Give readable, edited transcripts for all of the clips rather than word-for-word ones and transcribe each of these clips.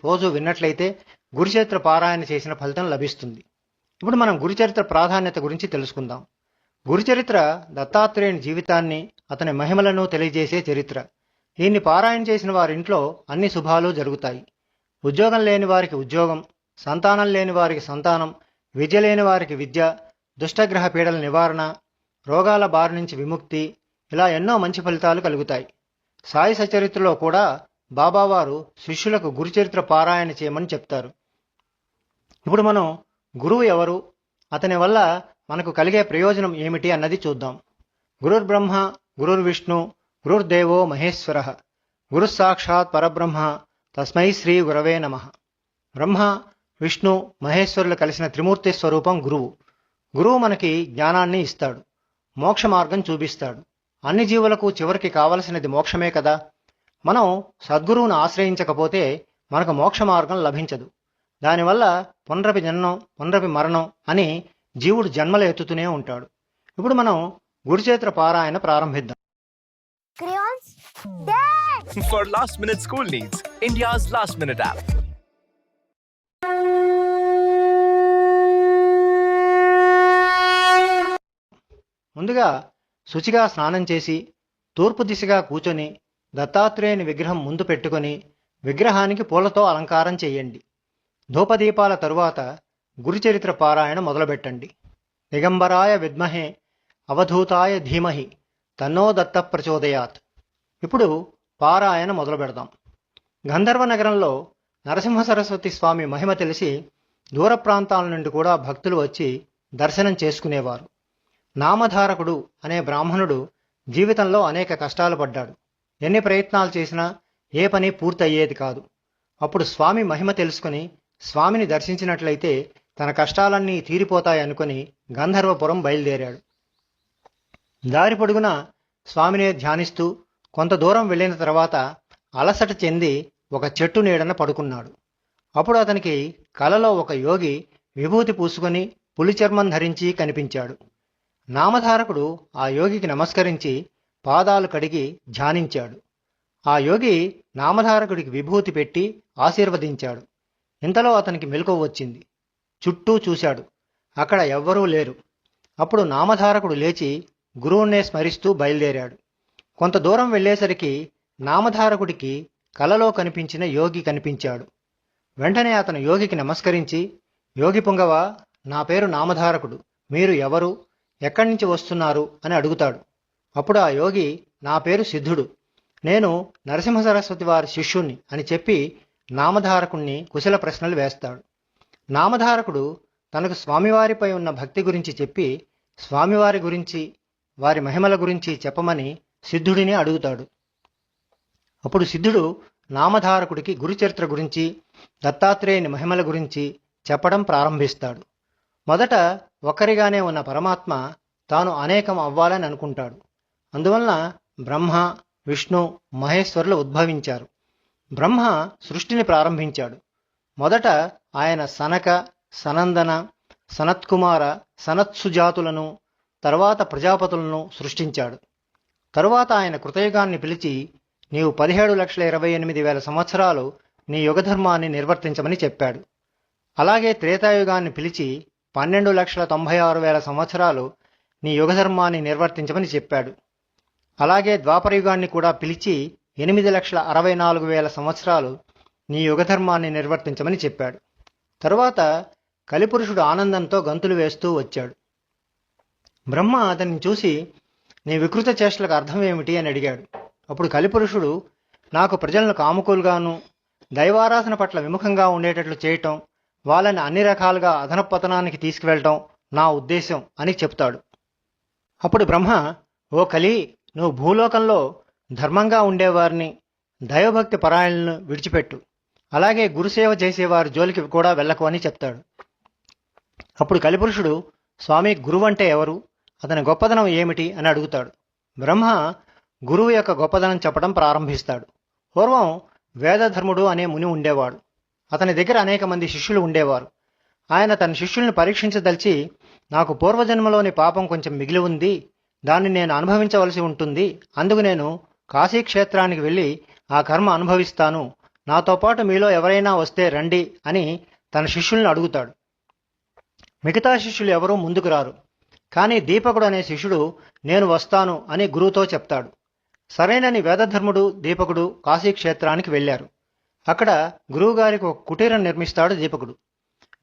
రోజు విన్నట్లయితే గురుచరిత్ర పారాయణ చేసిన ఫలితం లభిస్తుంది. ఇప్పుడు మనం గురుచరిత్ర ప్రాధాన్యత గురించి తెలుసుకుందాం. గురుచరిత్ర దత్తాత్రేయుని జీవితాన్ని, అతని మహిమలను తెలియజేసే చరిత్ర. దీన్ని పారాయణ చేసిన వారింట్లో అన్ని శుభాలు జరుగుతాయి. ఉద్యోగం లేని వారికి ఉద్యోగం, సంతానం లేని వారికి సంతానం, విద్య లేని వారికి విద్య, దుష్టగ్రహ పీడల నివారణ, రోగాల బారి నుంచి విముక్తి, ఇలా ఎన్నో మంచి ఫలితాలు కలుగుతాయి. సాయి సచరిత్రలో కూడా బాబావారు శిష్యులకు గురుచరిత్ర పారాయణ చేయమని చెప్తారు. ఇప్పుడు మనం గురువు ఎవరు, అతని వల్ల మనకు కలిగే ప్రయోజనం ఏమిటి అన్నది చూద్దాం. గురుర్ బ్రహ్మ, గురుర్ విష్ణు, గురుర్దేవో మహేశ్వర, గురు సాక్షాత్ పరబ్రహ్మ, తస్మై శ్రీ గురవే నమః. బ్రహ్మ, విష్ణు, మహేశ్వరులు కలిసిన త్రిమూర్తి స్వరూపం గురువు. గురువు మనకి జ్ఞానాన్ని ఇస్తాడు, మోక్ష మార్గం చూపిస్తాడు. అన్ని జీవులకు చివరికి కావలసినది మోక్షమే కదా. మనం సద్గురువును ఆశ్రయించకపోతే మనకు మోక్ష మార్గం లభించదు. దానివల్ల పునరపి జన్మం, పునరపి మరణం అని జీవుడు జన్మలు ఎత్తుతూనే ఉంటాడు. ఇప్పుడు మనం గురుచరిత్ర పారాయణ ప్రారంభిద్దాం. For last minute school needs, India's last minute app. ముందుగా శుచిగా స్నానం చేసి తూర్పు దిశగా కూర్చొని దత్తాత్రేయుని విగ్రహం ముందు పెట్టుకొని విగ్రహానికి పూలతో అలంకారం చేయండి. ధూపదీపాల తరువాత గురుచరిత్ర పారాయణ మొదలుపెట్టండి. దిగంబరాయ విద్మహే అవధూతాయ ధీమహి తన్నో దత్త ప్రచోదయాత్. ఇప్పుడు పారాయణ మొదలు పెడదాం. గంధర్వ నగరంలో నరసింహ సరస్వతి స్వామి మహిమ తెలిసి దూర ప్రాంతాల నుండి కూడా భక్తులు వచ్చి దర్శనం చేసుకునేవారు. నామధారకుడు అనే బ్రాహ్మణుడు జీవితంలో అనేక కష్టాలు పడ్డాడు. ఎన్ని ప్రయత్నాలు చేసినా ఏ పని పూర్తయ్యేది కాదు. అప్పుడు స్వామి మహిమ తెలుసుకుని స్వామిని దర్శించినట్లయితే తన కష్టాలన్నీ తీరిపోతాయనుకుని గంధర్వపురం బయలుదేరాడు. దారి పొడుగున స్వామిని ధ్యానిస్తూ కొంత దూరం వెళ్ళిన తర్వాత అలసట చెంది ఒక చెట్టు నీడన పడుకున్నాడు. అప్పుడు అతనికి కలలో ఒక యోగి విభూతి పూసుకొని పులి చర్మం ధరించి కనిపించాడు. నామధారకుడు ఆ యోగికి నమస్కరించి పాదాలు కడిగి ధ్యానించాడు. ఆ యోగి నామధారకుడికి విభూతి పెట్టి ఆశీర్వదించాడు. ఇంతలో అతనికి మెలకువ వచ్చింది. చుట్టూ చూశాడు, అక్కడ ఎవ్వరూ లేరు. అప్పుడు నామధారకుడు లేచి గురువునే స్మరిస్తూ బయలుదేరాడు. కొంత దూరం వెళ్ళేసరికి నామధారకుడికి కలలో కనిపించిన యోగి కనిపించాడు. వెంటనే అతను యోగికి నమస్కరించి, యోగి పుంగవ, నా పేరు నామధారకుడు, మీరు ఎవరు, ఎక్కడి నుంచి వస్తున్నారు అని అడుగుతాడు. అప్పుడు ఆ యోగి, నా పేరు సిద్ధుడు, నేను నరసింహ సరస్వతి వారి శిష్యుణ్ణి అని చెప్పి నామధారకుణ్ణి కుశల ప్రశ్నలు వేస్తాడు. నామధారకుడు తనకు స్వామివారిపై ఉన్న భక్తి గురించి చెప్పి స్వామివారి గురించి, వారి మహిమల గురించి చెప్పమని సిద్ధుడిని అడుగుతాడు. అప్పుడు సిద్ధుడు నామధారకుడికి గురుచరిత్ర గురించి, దత్తాత్రేయుని మహిమల గురించి చెప్పడం ప్రారంభిస్తాడు. మొదట ఒక్కరిగానే ఉన్న పరమాత్మ తాను అనేకం అవ్వాలని అనుకుంటాడు. అందువలన బ్రహ్మ, విష్ణు, మహేశ్వరులు ఉద్భవించారు. బ్రహ్మ సృష్టిని ప్రారంభించాడు. మొదట ఆయన సనక, సనందన, సనత్కుమార, సనత్సుజాతులను, తర్వాత ప్రజాపతులను సృష్టించాడు. తరువాత ఆయన కృతయుగాన్ని పిలిచి, నీవు 17,28,000 సంవత్సరాలు నీ యుగధర్మాన్ని నిర్వర్తించమని చెప్పాడు. అలాగే త్రేతాయుగాన్ని పిలిచి 12,96,000 సంవత్సరాలు నీ యుగధర్మాన్ని నిర్వర్తించమని చెప్పాడు. అలాగే ద్వాపరయుగాన్ని కూడా పిలిచి 8,64,000 సంవత్సరాలు నీ యుగధర్మాన్ని నిర్వర్తించమని చెప్పాడు. తరువాత కలిపురుషుడు ఆనందంతో గంతులు వేస్తూ వచ్చాడు. బ్రహ్మ అతన్ని చూసి, నీ వికృత చేష్టలకు అర్థం ఏమిటి అని అడిగాడు. అప్పుడు కలిపురుషుడు, నాకు ప్రజలను కాముకులుగాను, దైవారాధన పట్ల విముఖంగా ఉండేటట్లు చేయటం, వాళ్ళని అన్ని రకాలుగా అధనపతనానికి తీసుకువెళ్ళటం నా ఉద్దేశం అని చెప్తాడు. అప్పుడు బ్రహ్మ, ఓ కలి, నువ్వు భూలోకంలో ధర్మంగా ఉండేవారిని, దైవభక్తి పరాయణలను విడిచిపెట్టు, అలాగే గురుసేవ చేసేవారి జోలికి కూడా వెళ్ళకు అని చెప్తాడు. అప్పుడు కలిపురుషుడు, స్వామి, గురువు అంటే ఎవరు, అతని గొప్పదనం ఏమిటి అని అడుగుతాడు. బ్రహ్మ గురువు యొక్క గొప్పదనం చెప్పడం ప్రారంభిస్తాడు. పూర్వం వేదధర్ముడు అనే ముని ఉండేవాడు. అతని దగ్గర అనేక మంది శిష్యులు ఉండేవారు. ఆయన తన శిష్యుల్ని పరీక్షించదలిచి, నాకు పూర్వజన్మలోని పాపం కొంచెం మిగిలి ఉంది, దాన్ని నేను అనుభవించవలసి ఉంటుంది, అందుకు నేను కాశీక్షేత్రానికి వెళ్ళి ఆ కర్మ అనుభవిస్తాను, నాతో పాటు మీలో ఎవరైనా వస్తే రండి అని తన శిష్యుల్ని అడుగుతాడు. మిగతా శిష్యులు ఎవరూ ముందుకు రారు. కానీ దీపకుడు అనే శిష్యుడు నేను వస్తాను అని గురువుతో చెప్తాడు. సరేనని వేదధర్ముడు దీపకుడు కాశీక్షేత్రానికి వెళ్ళారు. అక్కడ గురువుగారికి ఒక కుటీరం నిర్మిస్తాడు దీపకుడు.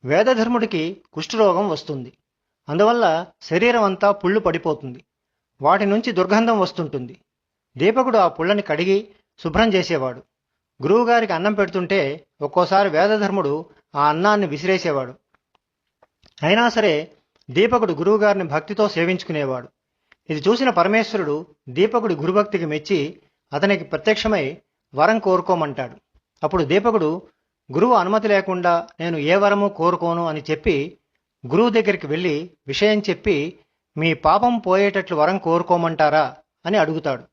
వేదధర్ముడికి కుష్ఠరోగం వస్తుంది. అందువల్ల శరీరం అంతా పుళ్ళు పడిపోతుంది. వాటి నుంచి దుర్గంధం వస్తుంటుంది. దీపకుడు ఆ పుళ్ళని కడిగి శుభ్రం చేసేవాడు. గురువుగారికి అన్నం పెడుతుంటే ఒక్కోసారి వేదధర్ముడు ఆ అన్నాన్ని విసిరేసేవాడు. అయినా సరే దీపకుడు గురువుగారిని భక్తితో సేవించుకునేవాడు. ఇది చూసిన పరమేశ్వరుడు దీపకుడి గురుభక్తికి మెచ్చి అతనికి ప్రత్యక్షమై వరం కోరుకోమంటాడు. అప్పుడు దీపకుడు గురువు అనుమతి లేకుండా నేను ఏ వరము కోరుకోను అని చెప్పి గురువు దగ్గరికి వెళ్ళి విషయం చెప్పి మీ పాపం పోయేటట్లు వరం కోరుకోమంటారా అని అడుగుతాడు.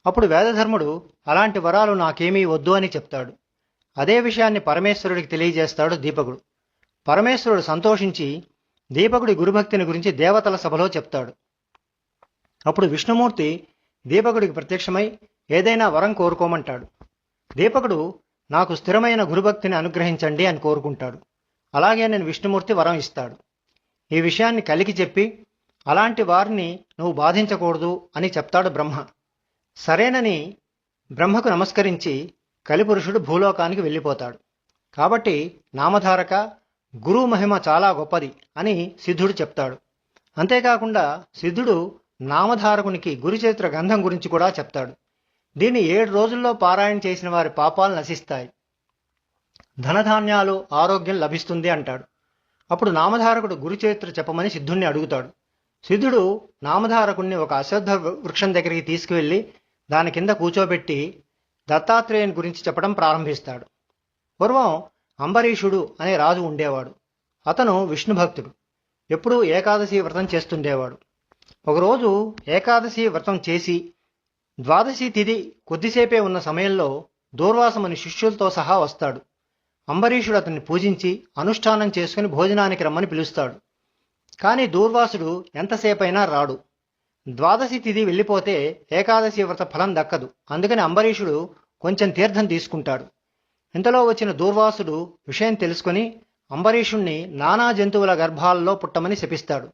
అప్పుడు వేదధర్ముడు అలాంటి వరాలు నాకేమీ వద్దు అని చెప్తాడు. అదే విషయాన్ని పరమేశ్వరుడికి తెలియజేస్తాడు దీపకుడు. పరమేశ్వరుడు సంతోషించి దీపకుడి గురుభక్తిని గురించి దేవతల సభలో చెప్తాడు. అప్పుడు విష్ణుమూర్తి దీపకుడికి ప్రత్యక్షమై ఏదైనా వరం కోరుకోమంటాడు. దీపకుడు నాకు స్థిరమైన గురుభక్తిని అనుగ్రహించండి అని కోరుకుంటాడు. అలాగే నేను విష్ణుమూర్తి వరం ఇస్తాడు. ఈ విషయాన్ని కలికి చెప్పి అలాంటి వారిని నువ్వు బాధించకూడదు అని చెప్తాడు బ్రహ్మ. సరేనని బ్రహ్మకు నమస్కరించి కలిపురుషుడు భూలోకానికి వెళ్ళిపోతాడు. కాబట్టి నామధారక గురువు మహిమ చాలా గొప్పది అని సిద్ధుడు చెప్తాడు. అంతేకాకుండా సిద్ధుడు నామధారకునికి గురుచరిత్ర గంధం గురించి కూడా చెప్తాడు. దీన్ని 7 రోజుల్లో పారాయణ చేసిన వారి పాపాలు నశిస్తాయి, ధనధాన్యాలు ఆరోగ్యం లభిస్తుంది అంటాడు. అప్పుడు నామధారకుడు గురుచరిత్ర చెప్పమని సిద్ధుణ్ణి అడుగుతాడు. సిద్ధుడు నామధారకుణ్ణి ఒక అశ్వత్థ వృక్షం దగ్గరికి తీసుకువెళ్ళి దాని కింద కూర్చోబెట్టి దత్తాత్రేయుని గురించి చెప్పడం ప్రారంభిస్తాడు. పూర్వం అంబరీషుడు అనే రాజు ఉండేవాడు. అతను విష్ణు భక్తుడు. ఎప్పుడూ ఏకాదశి వ్రతం చేస్తుండేవాడు. ఒకరోజు ఏకాదశి వ్రతం చేసి ద్వాదశి తిథి కొద్దిసేపే ఉన్న సమయంలో దూర్వాసముని శిష్యులతో సహా వస్తాడు. అంబరీషుడు అతన్ని పూజించి అనుష్ఠానం చేసుకుని భోజనానికి రమ్మని పిలుస్తాడు. కానీ దూర్వాసుడు ఎంతసేపైనా రాడు. ద్వాదశి తిథి వెళ్ళిపోతే ఏకాదశి వ్రత ఫలం దక్కదు. అందుకని అంబరీషుడు కొంచెం తీర్థం తీసుకుంటాడు. ఇంతలో వచ్చిన దూర్వాసుడు విషయం తెలుసుకుని అంబరీషుణ్ణి నానా జంతువుల గర్భాల్లో పుట్టమని శపిస్తాడు.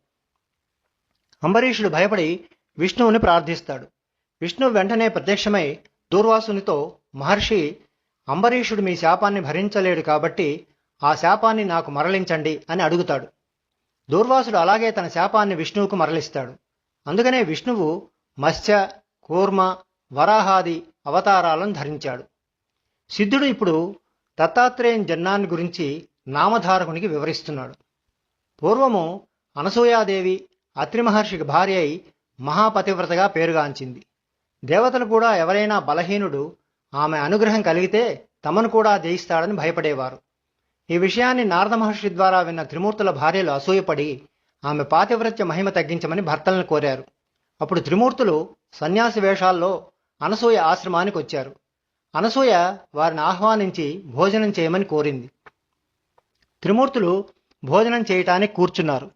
అంబరీషుడు భయపడి విష్ణువుని ప్రార్థిస్తాడు. విష్ణువు వెంటనే ప్రత్యక్షమై దూర్వాసునితో మహర్షి అంబరీషుడు మీ శాపాన్ని భరించలేడు కాబట్టి ఆ శాపాన్ని నాకు మరలించండి అని అడుగుతాడు. దూర్వాసుడు అలాగే తన శాపాన్ని విష్ణువుకు మరలిస్తాడు. అందుకనే విష్ణువు మత్స్య కూర్మ వరాహాది అవతారాలను ధరించాడు. సిద్ధుడు ఇప్పుడు దత్తాత్రేయుని జన్మాన్ని గురించి నామధారకునికి వివరిస్తున్నాడు. పూర్వము అనసూయాదేవి అత్రి మహర్షికి భార్య అయి మహాపతివ్రతగా పేరుగాంచింది. దేవతలు కూడా ఎవరైనా బలహీనుడు ఆమె అనుగ్రహం కలిగితే తమను కూడా జయిస్తాడని భయపడేవారు. ఈ విషయాన్ని నారద మహర్షి ద్వారా విన్న త్రిమూర్తుల భార్యలు అసూయపడి ఆమె పాతివ్రత్య మహిమ తగ్గించమని భర్తలను కోరారు. అప్పుడు త్రిమూర్తులు సన్యాసి వేషాల్లో అనసూయ ఆశ్రమానికి వచ్చారు. అనసూయ వారిని ఆహ్వానించి భోజనం చేయమని కోరింది. త్రిమూర్తులు భోజనం చేయటానికి కూర్చున్నారు.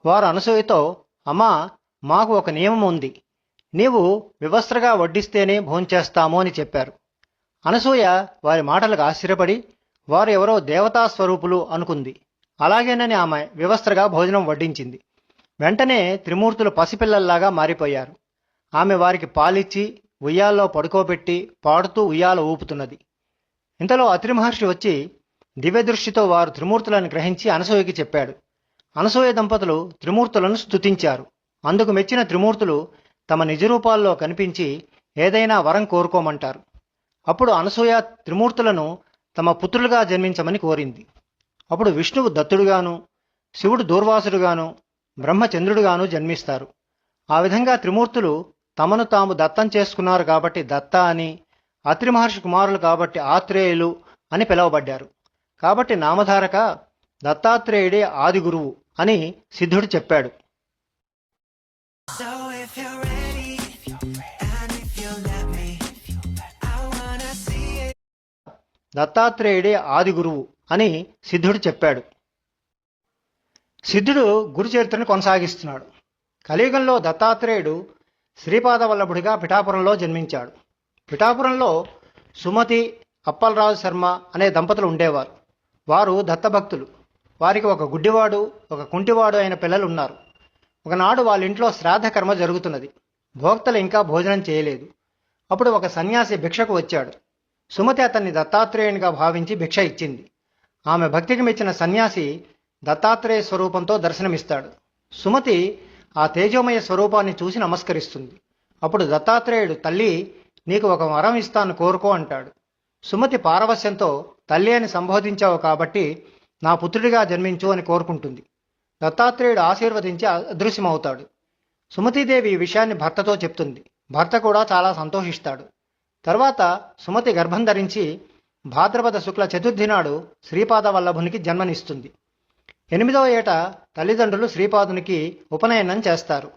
వారు అనసూయతో అమ్మా, మాకు ఒక నియమం ఉంది. నీవు వివస్త్రగా వడ్డిస్తేనే భోంచేస్తాము అని చెప్పారు. అనసూయ వారి మాటలకు ఆశ్చర్యపడి వారు ఎవరో దేవతా స్వరూపులు అనుకుంది. అలాగేనని ఆమె వివస్త్రగా భోజనం వడ్డించింది. వెంటనే త్రిమూర్తులు పసిపిల్లల్లాగా మారిపోయారు. ఆమె వారికి పాలిచ్చి ఉయ్యాల్లో పడుకోబెట్టి పాడుతూ ఉయ్యాల ఊపుతున్నది. ఇంతలో అత్రి మహర్షి వచ్చి దివ్యదృష్టితో వారు త్రిమూర్తులను గ్రహించి అనసూయకి చెప్పాడు. అనసూయ దంపతులు త్రిమూర్తులను స్తుతించారు. అందుకు మెచ్చిన త్రిమూర్తులు తమ నిజరూపాల్లో కనిపించి ఏదైనా వరం కోరుకోమంటారు. అప్పుడు అనసూయ త్రిమూర్తులను తమ పుత్రులుగా జన్మించమని కోరింది. అప్పుడు విష్ణువు దత్తుడుగాను, శివుడు దూర్వాసుడుగాను, బ్రహ్మ చంద్రుడుగాను జన్మిస్తారు. ఆ విధంగా త్రిమూర్తులు తమను తాము దత్తం చేసుకున్నారు కాబట్టి దత్త అని, అత్రి మహర్షి కుమారులు కాబట్టి ఆత్రేయులు అని పిలువబడ్డారు. కాబట్టి నామధారక దత్తాత్రేయుడే ఆది గురువు అని సిద్ధుడు చెప్పాడు. దత్తాత్రేయుడే ఆది గురువు అని సిద్ధుడు చెప్పాడు. సిద్ధుడు గురుచరిత్రను కొనసాగిస్తున్నాడు. కలియుగంలో దత్తాత్రేయుడు శ్రీపాదవల్లభుడిగా పిఠాపురంలో జన్మించాడు. పిఠాపురంలో సుమతి, అప్పలరాజు శర్మ అనే దంపతులు ఉండేవారు. వారు దత్తభక్తులు. వారికి ఒక గుడ్డివాడు, ఒక కుంటివాడు అయిన పిల్లలు ఉన్నారు. ఒకనాడు వాళ్ళ ఇంట్లో శ్రాద్ధ కర్మ జరుగుతున్నది. భోక్తలు ఇంకా భోజనం చేయలేదు. అప్పుడు ఒక సన్యాసి భిక్షకు వచ్చాడు. సుమతి అతన్ని దత్తాత్రేయునిగా భావించి భిక్ష ఇచ్చింది. ఆమె భక్తికి మెచ్చిన సన్యాసి దత్తాత్రేయ స్వరూపంతో దర్శనమిస్తాడు. సుమతి ఆ తేజోమయ స్వరూపాన్ని చూసి నమస్కరిస్తుంది. అప్పుడు దత్తాత్రేయుడు, తల్లి, నీకు ఒక వరం ఇస్తాను, కోరుకో అంటాడు. సుమతి పారవస్యంతో, తల్లి అని సంబోధించావు కాబట్టి నా పుత్రుడిగా జన్మించు అని కోరుకుంటుంది. దత్తాత్రేయుడు ఆశీర్వదించి అదృశ్యమవుతాడు. సుమతీదేవి ఈ విషయాన్ని భర్తతో చెప్తుంది. భర్త కూడా చాలా సంతోషిస్తాడు. తర్వాత సుమతి గర్భం ధరించి భాద్రపద శుక్ల చతుర్థి నాడు శ్రీపాద వల్లభునికి జన్మనిస్తుంది. 8వ ఏట తల్లిదండ్రులు శ్రీపాదునికి ఉపనయనం చేస్తారు.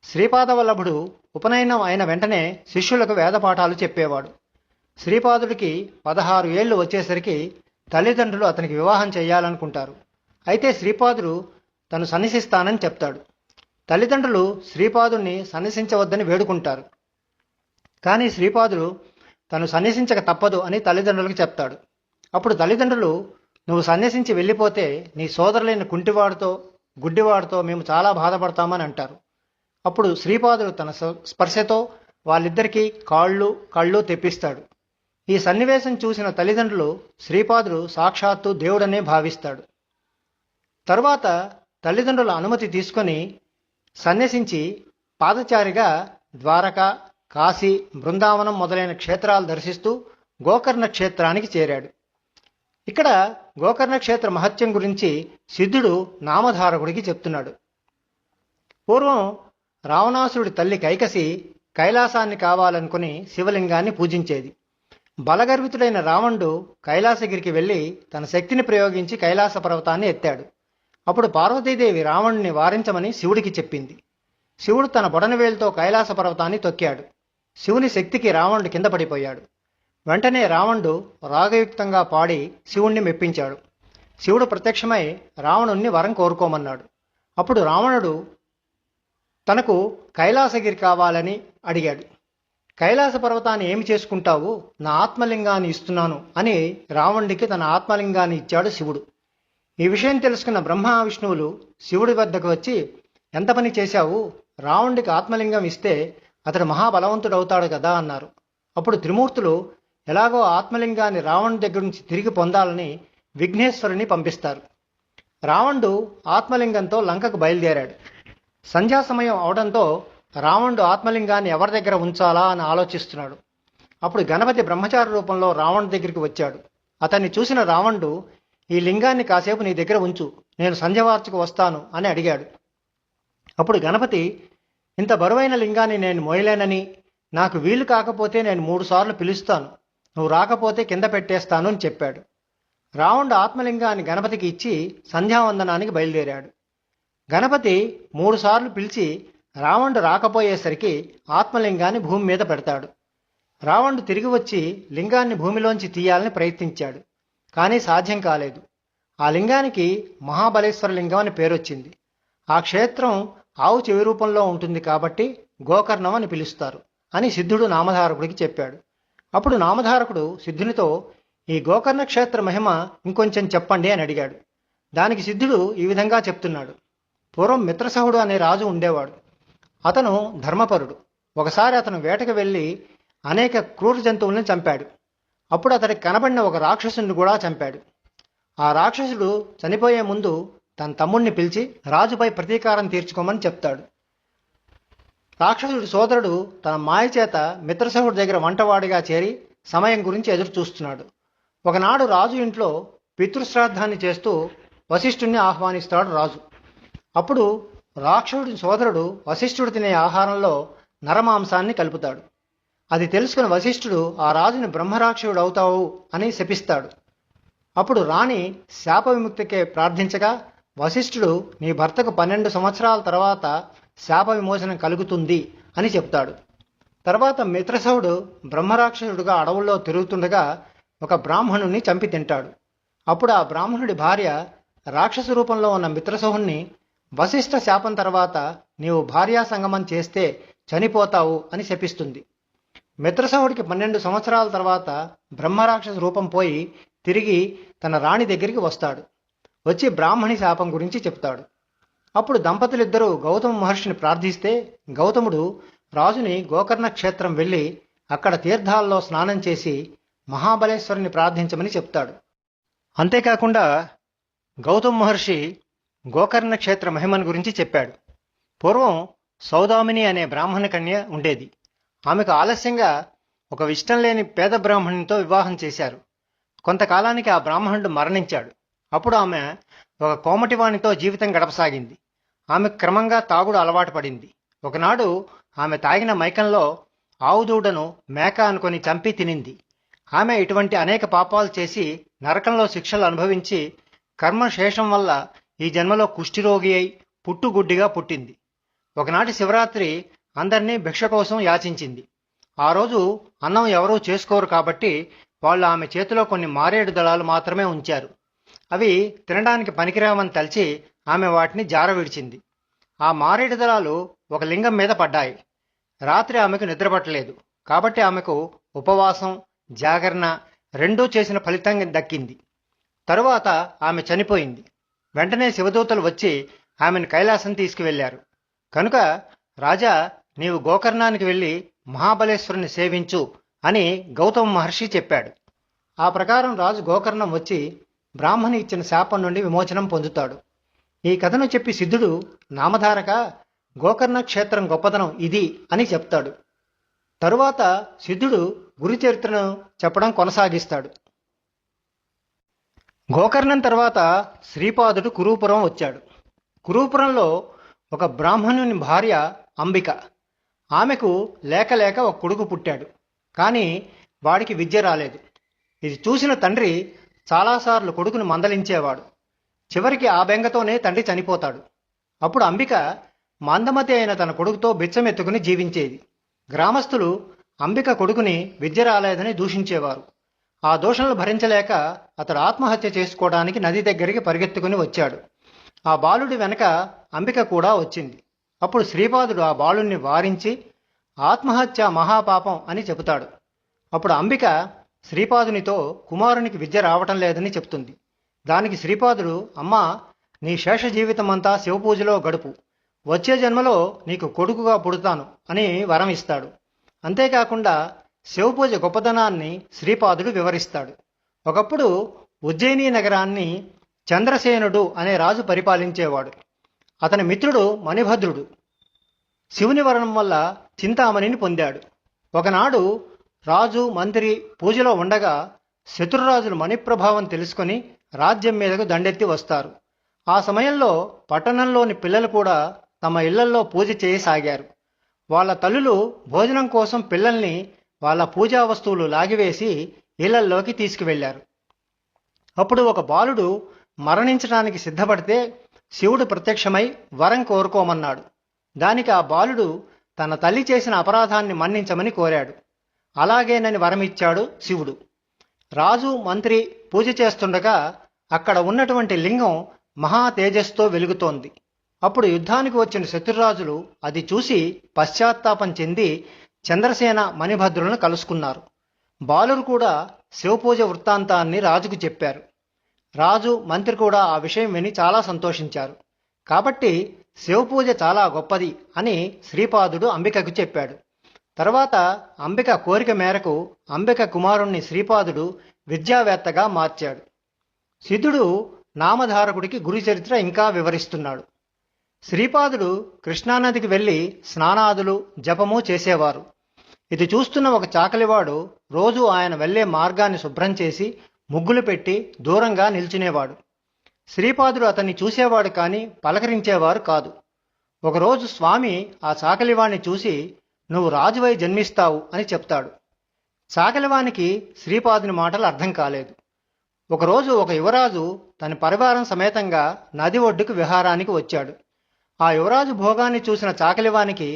శ్రీపాద వల్లభుడు ఉపనయనం అయిన వెంటనే శిష్యులకు వేదపాఠాలు చెప్పేవాడు. శ్రీపాదుడికి 16 ఏళ్లు వచ్చేసరికి తల్లిదండ్రులు అతనికి వివాహం చేయాలనుకుంటారు. అయితే శ్రీపాదుడు తను సన్యసిస్తానని చెప్తాడు. తల్లిదండ్రులు శ్రీపాదుని సన్యసించవద్దని వేడుకుంటారు. కానీ శ్రీపాదుడు తను సన్యసించక తప్పదు అని తల్లిదండ్రులకు చెప్తాడు. అప్పుడు తల్లిదండ్రులు, నువ్వు సన్యసించి వెళ్ళిపోతే నీ సోదరులైన కుంటివాడితో, గుడ్డివాడితో మేము చాలా బాధపడతామని అంటారు. అప్పుడు శ్రీపాదుడు తన స్పర్శతో వాళ్ళిద్దరికీ కళ్ళు తెప్పిస్తాడు. ఈ సన్నివేశం చూసిన తల్లిదండ్రులు శ్రీపాదుడు సాక్షాత్తు దేవుడనే భావిస్తాడు. తరువాత తల్లిదండ్రుల అనుమతి తీసుకొని సన్యసించి పాదచారిగా ద్వారక, కాశీ, బృందావనం మొదలైన క్షేత్రాలు దర్శిస్తూ గోకర్ణ క్షేత్రానికి చేరాడు. ఇక్కడ గోకర్ణ క్షేత్ర మహత్యం గురించి సిద్ధుడు నామధారకుడికి చెప్తున్నాడు. పూర్వం రావణాసురుడి తల్లి కైకసి కైలాసాన్ని కావాలనుకుని శివలింగాన్ని పూజించేది. బలగర్వితుడైన రావణుడు కైలాసగిరికి వెళ్ళి తన శక్తిని ప్రయోగించి కైలాస పర్వతాన్ని ఎత్తాడు. అప్పుడు పార్వతీదేవి రావణుని వారించమని శివుడికి చెప్పింది. శివుడు తన బొటనవేలుతో కైలాస పర్వతాన్ని తొక్కాడు. శివుని శక్తికి రావణుడు కింద పడిపోయాడు. వెంటనే రావణుడు రాగయుక్తంగా పాడి శివుణ్ణి మెప్పించాడు. శివుడు ప్రత్యక్షమై రావణుణ్ణి వరం కోరుకోమన్నాడు. అప్పుడు రావణుడు తనకు కైలాసగిరి కావాలని అడిగాడు. కైలాస పర్వతాన్ని ఏమి చేసుకుంటావు, నా ఆత్మలింగాన్ని ఇస్తున్నాను అని రావణుడికి తన ఆత్మలింగాన్ని ఇచ్చాడు శివుడు. ఈ విషయం తెలుసుకున్న బ్రహ్మ విష్ణువులు శివుడి వద్దకు వచ్చి, ఎంత పని చేశావు, రావణుడికి ఆత్మలింగం ఇస్తే అతడు మహాబలవంతుడవుతాడు కదా అన్నారు. అప్పుడు త్రిమూర్తులు ఎలాగో ఆత్మలింగాన్ని రావణుడి దగ్గర నుంచి తిరిగి పొందాలని విఘ్నేశ్వరుని పంపిస్తారు. రావణుడు ఆత్మలింగంతో లంకకు బయలుదేరాడు. సంధ్యా సమయం అవడంతో రావణుడు ఆత్మలింగాన్ని ఎవరి దగ్గర ఉంచాలా అని ఆలోచిస్తున్నాడు. అప్పుడు గణపతి బ్రహ్మచారి రూపంలో రావణుడి దగ్గరికి వచ్చాడు. అతన్ని చూసిన రావణుడు, ఈ లింగాన్ని కాసేపు నీ దగ్గర ఉంచు, నేను సంధ్యవార్చకు వస్తాను అని అడిగాడు. అప్పుడు గణపతి, ఇంత బరువైన లింగాన్ని నేను మోయలేనని, నాకు వీలు కాకపోతే నేను 3 సార్లు పిలుస్తాను, నువ్వు రాకపోతే కింద పెట్టేస్తాను అని చెప్పాడు. రావణుడు ఆత్మలింగాన్ని గణపతికి ఇచ్చి సంధ్యావందనానికి బయలుదేరాడు. గణపతి 3 సార్లు పిలిచి రావణుడు రాకపోయేసరికి ఆత్మలింగాన్ని భూమి మీద పెడతాడు. రావణుడు తిరిగి వచ్చి లింగాన్ని భూమిలోంచి తీయాలని ప్రయత్నించాడు. కానీ సాధ్యం కాలేదు. ఆ లింగానికి మహాబలేశ్వర లింగం అని పేరొచ్చింది. ఆ క్షేత్రం ఆవు చెవి రూపంలో ఉంటుంది కాబట్టి గోకర్ణం అని పిలుస్తారు అని సిద్ధుడు నామధారకుడికి చెప్పాడు. అప్పుడు నామధారకుడు సిద్ధునితో, ఈ గోకర్ణ క్షేత్ర మహిమ ఇంకొంచెం చెప్పండి అని అడిగాడు. దానికి సిద్ధుడు ఈ విధంగా చెప్తున్నాడు. పూర్వం మిత్రసహుడు అనే రాజు ఉండేవాడు. అతను ధర్మపరుడు. ఒకసారి అతను వేటకు వెళ్ళి అనేక క్రూర జంతువుల్ని చంపాడు. అప్పుడు అతడికి కనబడిన ఒక రాక్షసుని కూడా చంపాడు. ఆ రాక్షసుడు చనిపోయే ముందు తన తమ్ముడిని పిలిచి రాజుపై ప్రతీకారం తీర్చుకోమని చెప్తాడు. రాక్షసుడి సోదరుడు తన మాయ చేత మిత్రసహుడి దగ్గర వంటవాడిగా చేరి సమయం గురించి ఎదురు చూస్తున్నాడు. ఒకనాడు రాజు ఇంట్లో పితృశ్రాద్ధాన్ని చేస్తూ వశిష్ఠుణ్ణి ఆహ్వానిస్తాడు రాజు. అప్పుడు రాక్షసుడి సోదరుడు వశిష్ఠుడు తినే ఆహారంలో నరమాంసాన్ని కలుపుతాడు. అది తెలుసుకున్న వశిష్ఠుడు ఆ రాజుని బ్రహ్మరాక్షసుడు అవుతావు అని శపిస్తాడు. అప్పుడు రాణి శాప విముక్తికే ప్రార్థించగా వశిష్ఠుడు, నీ భర్తకు 12 సంవత్సరాల తర్వాత శాప విమోచనం కలుగుతుంది అని చెప్తాడు. తర్వాత మిత్రసహుడు బ్రహ్మరాక్షసుడుగా అడవుల్లో తిరుగుతుండగా ఒక బ్రాహ్మణుని చంపి తింటాడు. అప్పుడు ఆ బ్రాహ్మణుడి భార్య రాక్షస రూపంలో ఉన్న మిత్రసహుణ్ణి, వశిష్ఠ శాపం తర్వాత నీవు భార్యా సంగమం చేస్తే చనిపోతావు అని శపిస్తుంది. మిత్రసవుడికి 12 సంవత్సరాల తర్వాత బ్రహ్మరాక్షస రూపం పోయి తిరిగి తన రాణి దగ్గరికి వస్తాడు. వచ్చి బ్రాహ్మణి శాపం గురించి చెప్తాడు. అప్పుడు దంపతులిద్దరూ గౌతమ మహర్షిని ప్రార్థిస్తే గౌతముడు రాజుని గోకర్ణ క్షేత్రం వెళ్ళి అక్కడ తీర్థాల్లో స్నానం చేసి మహాబలేశ్వరుని ప్రార్థించమని చెప్తాడు. అంతేకాకుండా గౌతమ మహర్షి గోకర్ణ క్షేత్ర మహిమను గురించి చెప్పాడు. పూర్వం సౌదామిని అనే బ్రాహ్మణ కన్య ఉండేది. ఆమెకు ఆలస్యంగా ఒక ఇష్టం లేని పేద బ్రాహ్మణునితో వివాహం చేశారు. కొంతకాలానికి ఆ బ్రాహ్మణుడు మరణించాడు. అప్పుడు ఆమె ఒక కోమటివానితో జీవితం గడపసాగింది. ఆమె క్రమంగా తాగుడు అలవాటు పడింది. ఒకనాడు ఆమె తాగిన మైకంలో ఆవుదూడను మేక అనుకొని చంపి తినింది. ఆమె ఇటువంటి అనేక పాపాలు చేసి నరకంలో శిక్షలు అనుభవించి కర్మశేషం వల్ల ఈ జన్మలో కుష్ఠిరోగి అయి పుట్టుగుడ్డిగా పుట్టింది. ఒకనాటి శివరాత్రి అందరినీ భిక్ష కోసం యాచించింది. ఆ రోజు అన్నం ఎవరూ చేసుకోరు కాబట్టి వాళ్ళు ఆమె చేతిలో కొన్ని మారేడు దళాలు మాత్రమే ఉంచారు. అవి తినడానికి పనికిరామని తలిచి ఆమె వాటిని జార విడిచింది. ఆ మారేడు దళాలు ఒక లింగం మీద పడ్డాయి. రాత్రి ఆమెకు నిద్రపట్టలేదు కాబట్టి ఆమెకు ఉపవాసం జాగరణ రెండూ చేసిన ఫలితంగా దక్కింది. తరువాత ఆమె చనిపోయింది. వెంటనే శివదూతలు వచ్చి ఆమెను కైలాసం తీసుకువెళ్లారు. కనుక రాజా, నీవు గోకర్ణానికి వెళ్ళి మహాబలేశ్వరుని సేవించు అని గౌతమ మహర్షి చెప్పాడు. ఆ ప్రకారం రాజు గోకర్ణం వచ్చి బ్రాహ్మణి ఇచ్చిన శాపం నుండి విమోచనం పొందుతాడు. ఈ కథను చెప్పి సిద్ధుడు నామధారక గోకర్ణ క్షేత్రం గొప్పదనం ఇది అని చెప్తాడు. తరువాత సిద్ధుడు గురు చరిత్రను చెప్పడం కొనసాగిస్తాడు. గోకర్ణం తర్వాత శ్రీపాదుడు కురూపురం వచ్చాడు. కురూపురంలో ఒక బ్రాహ్మణుని భార్య అంబిక. ఆమెకు లేక లేక ఒక కొడుకు పుట్టాడు. కానీ వాడికి విద్య రాలేదు. ఇది చూసిన తండ్రి చాలాసార్లు కొడుకును మందలించేవాడు. చివరికి ఆ బెంగతోనే తండ్రి చనిపోతాడు. అప్పుడు అంబిక మందమతి అయిన తన కొడుకుతో బిచ్చమెత్తుకుని జీవించేది. గ్రామస్తులు అంబిక కొడుకుని విద్య రాలేదని దూషించేవారు. ఆ దోషణలు భరించలేక అతడు ఆత్మహత్య చేసుకోవడానికి నది దగ్గరికి పరిగెత్తుకుని వచ్చాడు. ఆ బాలుడి వెనక అంబిక కూడా వచ్చింది. అప్పుడు శ్రీపాదుడు ఆ బాలుణ్ణి వారించి ఆత్మహత్య మహాపాపం అని చెబుతాడు. అప్పుడు అంబిక శ్రీపాదునితో కుమారునికి విద్య రావటం లేదని చెప్తుంది. దానికి శ్రీపాదుడు, అమ్మా, నీ శేష జీవితమంతా శివపూజలో గడుపు, వచ్చే జన్మలో నీకు కొడుకుగా పుడతాను అని వరం ఇస్తాడు. అంతేకాకుండా శివపూజ గొప్పదనాన్ని శ్రీపాదుడు వివరిస్తాడు. ఒకప్పుడు ఉజ్జయిని నగరాన్ని చంద్రసేనుడు అనే రాజు పరిపాలించేవాడు. అతని మిత్రుడు మణిభద్రుడు శివుని వరం వల్ల చింతామణిని పొందాడు. ఒకనాడు రాజు మంత్రి పూజలో ఉండగా శత్రురాజులు మణిప్రభావం తెలుసుకొని రాజ్యం మీదకు దండెత్తి వస్తారు. ఆ సమయంలో పట్టణంలోని పిల్లలు కూడా తమ ఇళ్లల్లో పూజ చేయసాగారు. వాళ్ళ తల్లులు భోజనం కోసం పిల్లల్ని వాళ్ళ పూజా వస్తువులు లాగివేసి ఇళ్లల్లోకి తీసుకువెళ్లారు. అప్పుడు ఒక బాలుడు మరణించడానికి సిద్ధపడితే శివుడు ప్రత్యక్షమై వరం కోరుకోమన్నాడు. దానికి ఆ బాలుడు తన తల్లి చేసిన అపరాధాన్ని మన్నించమని కోరాడు. అలాగేనని వరమిచ్చాడు శివుడు. రాజు మంత్రి పూజ చేస్తుండగా అక్కడ ఉన్నటువంటి లింగం మహా తేజస్తో వెలుగుతోంది. అప్పుడు యుద్ధానికి వచ్చిన శత్రురాజులు అది చూసి పశ్చాత్తాపం చెంది చంద్రసేన మణిభద్రులను కలుసుకున్నారు. బాలురు కూడా శివపూజ వృత్తాంతాన్ని రాజుకు చెప్పారు. రాజు మంత్రి కూడా ఆ విషయం విని చాలా సంతోషించారు. కాబట్టి శివపూజ చాలా గొప్పది అని శ్రీపాదుడు అంబికకు చెప్పాడు. తర్వాత అంబిక కోరిక మేరకు అంబిక కుమారుణ్ణి శ్రీపాదుడు విద్యావేత్తగా మార్చాడు. సిద్ధుడు నామధారకుడికి గురు చరిత్ర ఇంకా వివరిస్తున్నాడు. శ్రీపాదుడు కృష్ణానదికి వెళ్ళి స్నానాదులు జపము చేసేవారు. ఇది చూస్తున్న ఒక చాకలివాడు రోజు ఆయన వెళ్లే మార్గాన్ని శుభ్రం చేసి ముగ్గులు పెట్టి దూరంగా నిల్చునేవాడు. శ్రీపాదుడు అతన్ని చూసేవాడు కానీ పలకరించేవారు కాదు. ఒకరోజు స్వామి ఆ చాకలివాణ్ణి చూసి, నువ్వు రాజువై జన్మిస్తావు అని చెప్తాడు. చాకలివానికి శ్రీపాదుని మాటలు అర్థం కాలేదు. ఒకరోజు ఒక యువరాజు తన పరివారం సమేతంగా నది ఒడ్డుకు విహారానికి వచ్చాడు. ఆ యువరాజు భోగాన్ని చూసిన చాకలివానికి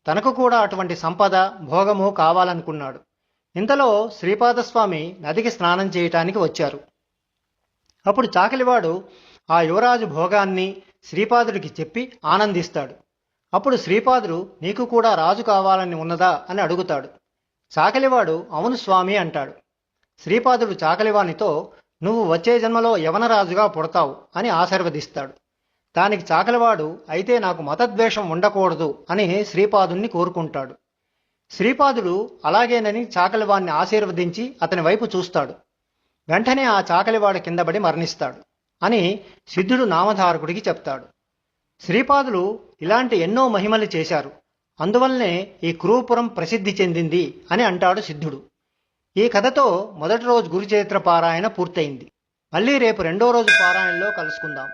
తనకు కూడా అటువంటి సంపద భోగము కావాలనుకున్నాడు. ఇంతలో శ్రీపాదస్వామి నదికి స్నానం చేయటానికి వచ్చారు. అప్పుడు చాకలివాడు ఆ యువరాజు భోగాన్ని శ్రీపాదుడికి చెప్పి ఆనందిస్తాడు. అప్పుడు శ్రీపాదుడు, నీకు కూడా రాజు కావాలని ఉన్నదా అని అడుగుతాడు. చాకలివాడు అవును స్వామి అంటాడు. శ్రీపాదుడు చాకలివానితో నువ్వు వచ్చే జన్మలో యవనరాజుగా పుడతావు అని ఆశీర్వదిస్తాడు. దానికి చాకలివాడు అయితే నాకు మతద్వేషం ఉండకూడదు అని శ్రీపాదుణ్ణి కోరుకుంటాడు. శ్రీపాదుడు అలాగేనని చాకలివాణ్ణి ఆశీర్వదించి అతని వైపు చూస్తాడు. వెంటనే ఆ చాకలివాడు కిందపడి మరణిస్తాడు అని సిద్ధుడు నామధారకుడికి చెప్తాడు. శ్రీపాదులు ఇలాంటి ఎన్నో మహిమలు చేశారు, అందువల్లనే ఈ కురూపురం ప్రసిద్ధి చెందింది అని అంటాడు సిద్ధుడు. ఈ కథతో మొదటి రోజు గురుచరిత్ర పారాయణ పూర్తయింది. మళ్ళీ రేపు రెండో రోజు పారాయణలో కలుసుకుందాం.